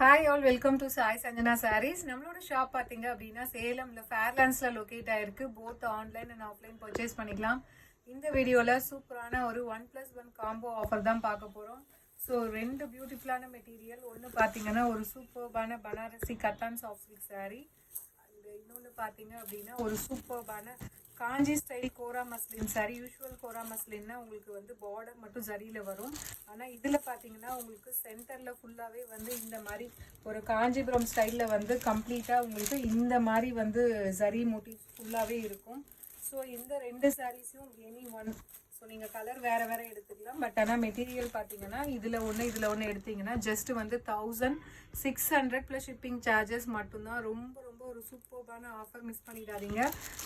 Hi all, welcome to Sai Sanjana sarees. நம்மளோட shop பார்த்தீங்க அப்படின்னா சேலம்ல ஃபேர்லாண்ட்ஸில் லொக்கேட் ஆயிருக்கு. Both online and offline purchase பண்ணிக்கலாம். இந்த வீடியோவில் சூப்பரான ஒரு 1+1 காம்போ ஆஃபர் தான் பார்க்க போகிறோம். ஸோ ரெண்டு பியூட்டிஃபுல்லான மெட்டீரியல். ஒன்று பார்த்தீங்கன்னா ஒரு சூப்பர்பான Banarasi cotton soft silk sari, and இன்னொன்று பார்த்தீங்க அப்படின்னா ஒரு சூப்பர்பான Kanchi style kora muslin sari. Usual kora மஸ்லின்னா உங்களுக்கு வந்து பார்டர் மட்டும் ஜரியில் வரும். ஆனால் இதில் பார்த்தீங்கன்னா உங்களுக்கு சென்டரில் ஃபுல்லாகவே வந்து இந்த மாதிரி ஒரு காஞ்சிபுரம் ஸ்டைலில் வந்து கம்ப்ளீட்டாக உங்களுக்கு இந்த மாதிரி வந்து ஜரி மோட்டிவ்ஸ் ஃபுல்லாகவே இருக்கும். ஸோ இந்த ரெண்டு சாரீஸும் எனி ஒன். ஸோ நீங்கள் கலர் வேறு வேறு எடுத்துக்கலாம். பட் ஆனால் மெட்டீரியல் பார்த்தீங்கன்னா இதில் ஒன்று எடுத்தீங்கன்னா ஜஸ்ட் வந்து 1600 ப்ளஸ் ஷிப்பிங் சார்ஜஸ் மட்டும்தான். ரொம்ப ரொம்ப ஒரு சூப்பர்பான ஆஃபர், மிஸ் பண்ணிடாதீங்க.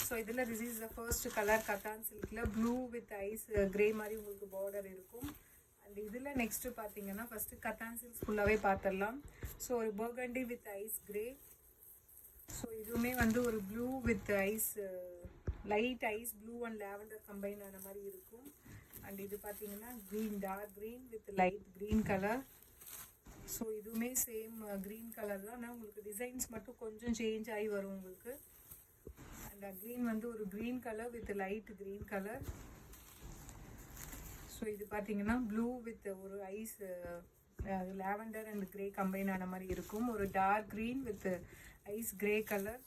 ஸோ இதில் this is the first colour cotton சில்கில் ப்ளூ வித் ஐஸ் கிரே மாதிரி உங்களுக்கு பார்டர் இருக்கும். அண்ட் இதில் நெக்ஸ்ட்டு பார்த்தீங்கன்னா ஃபஸ்ட்டு கட்டான் சில்க்ஸ் ஃபுல்லாகவே பார்த்துடலாம். ஸோ ஒரு burgundy with ice grey. So இதுவுமே வந்து ஒரு blue with ice light ice blue and lavender combine ஆன மாதிரி இருக்கும். அண்ட் இது பார்த்தீங்கன்னா green, dark green with light green colour. So இதுவுமே சேம் க்ரீன் கலர் தான், ஆனால் உங்களுக்கு டிசைன்ஸ் மட்டும் கொஞ்சம் சேஞ்ச் ஆகி வரும் உங்களுக்கு. அண்ட் க்ரீன் வந்து ஒரு green colour with light green colour. So இது பார்த்தீங்கன்னா ப்ளூ வித் ஒரு ice lavender and grey combine ஆன மாதிரி இருக்கும். ஒரு dark green with ice grey colour.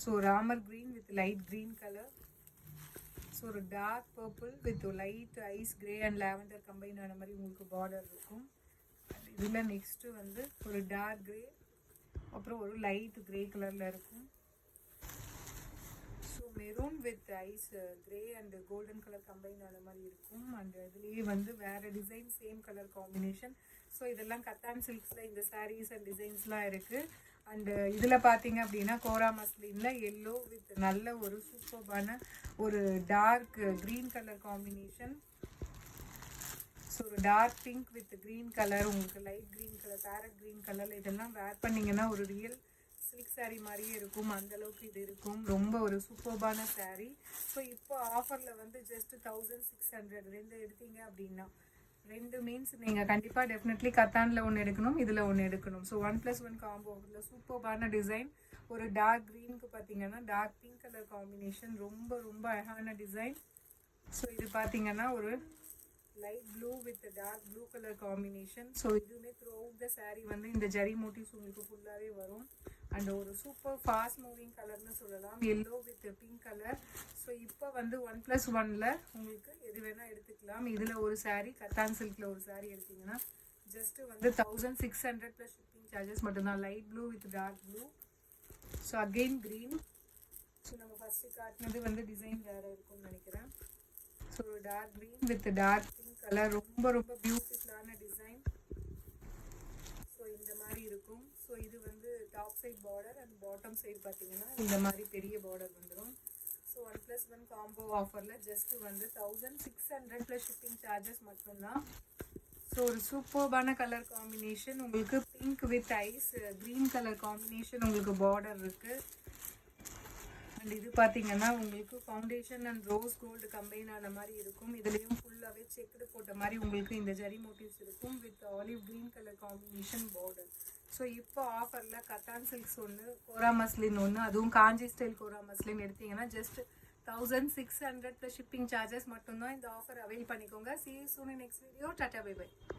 So ராமர் green with light green colour. So ஒரு dark purple with light ice grey and lavender combine ஆன மாதிரி உங்களுக்கு பார்டர் இருக்கும். இதில் நெக்ஸ்ட்டு வந்து ஒரு டார்க் கிரே, அப்புறம் ஒரு லைட் கிரே கலரில் இருக்கும். So maroon with ice grey and golden colour combine ஆன மாதிரி இருக்கும். அண்ட் இதுலேயே வந்து வேறு design, same colour combination. So இதெல்லாம் கட்டான் சில்க்ஸில் இந்த சாரீஸ் அண்ட் டிசைன்ஸ்லாம் இருக்குது. அண்டு இதில் பார்த்தீங்க அப்படின்னா கோரா மஸ்லினில் எல்லோ வித் நல்ல ஒரு சூப்பர்பான ஒரு dark green colour combination. So ஒரு dark pink with green colour, உங்களுக்கு light green colour, parrot green colour, இதெல்லாம் வேர் பண்ணிங்கன்னா ஒரு ரியல் சில்க் சாரீ மாதிரியே இருக்கும். அந்தளவுக்கு இது இருக்கும். ரொம்ப ஒரு சூப்பர்பான சாரீ. ஸோ இப்போ ஆஃபரில் வந்து ஜஸ்ட் 1600 ரெண்டு எடுத்தீங்க அப்படின்னா, ரெண்டு மீன்ஸ் நீங்கள் கண்டிப்பாக டெஃபினெட்லி கத்தானில் ஒன்று எடுக்கணும், இதில் ஒன்று எடுக்கணும். ஸோ 1+1 காம்போ இதில் சூப்பர்பான டிசைன். ஒரு டார்க் க்ரீனுக்கு பார்த்தீங்கன்னா டார்க் பிங்க் கலர் காம்பினேஷன், ரொம்ப ரொம்ப அழகான டிசைன். ஸோ இது பார்த்தீங்கன்னா ஒரு light blue with dark blue colour combination. So இதுவுமே த்ரூ அவுட் த சாரீ வந்து இந்த ஜரி மோட்டிவ்ஸ் உங்களுக்கு ஃபுல்லாகவே வரும். அண்ட் ஒரு சூப்பர் ஃபாஸ்ட் மூவிங் கலர்னு சொல்லலாம், yellow with pink colour. So இப்போ வந்து 1+1ல் உங்களுக்கு எது வேணால் எடுத்துக்கலாம். இதில் ஒரு சாரீ, கட்டான் சில்கில் ஒரு சாரீ எடுத்திங்கன்னா ஜஸ்ட்டு வந்து 1600 ப்ளஸ் ஷிப்பிங் சார்ஜஸ் மட்டும்தான். Light blue with dark blue. So again green. So நம்ம ஃபஸ்ட்டு காட்டினது வந்து டிசைன் வேறு இருக்கும்னு நினைக்கிறேன். So dark green with dark pink colour, ரொம்ப ரொம்ப பியூட்டிஃபுல்லான டிசைன். ஸோ இந்த மாதிரி இருக்கும். ஸோ இது வந்து top side border and bottom side பார்த்தீங்கன்னா இந்த மாதிரி பெரிய பார்டர் வந்துடும். ஸோ 1+1 காம்போ ஆஃபரில் ஜஸ்ட்டு வந்து 1600 ப்ளஸ் ஷிப்பிங் சார்ஜஸ் மட்டும்தான். ஸோ ஒரு சூப்பர்பான கலர் காம்பினேஷன், உங்களுக்கு pink with ice green colour combination உங்களுக்கு பார்டர் இருக்குது. அண்ட் இது பார்த்தீங்கன்னா உங்களுக்கு foundation and rose gold combine ஆன மாதிரி இருக்கும். இதுலேயும் ஃபுல்லாகவே செக்குடு போட்ட மாதிரி உங்களுக்கு இந்த ஜரி மோட்டிவ்ஸ் இருக்கும் with olive green colour combination border. So இப்போ ஆஃபரில் கட்டான் சில்க்ஸ் ஒன்று, கோரா மஸ்லின் ஒன்று, அதுவும் காஞ்சி ஸ்டைல் கோரா மஸ்லின் எடுத்தீங்கன்னா ஜஸ்ட் 1600 ப்ளஸ் ஷிப்பிங் சார்ஜஸ் மட்டும்தான். இந்த ஆஃபர் அவைல் பண்ணிக்கோங்க. See you soon in next video. Tata, bye bye.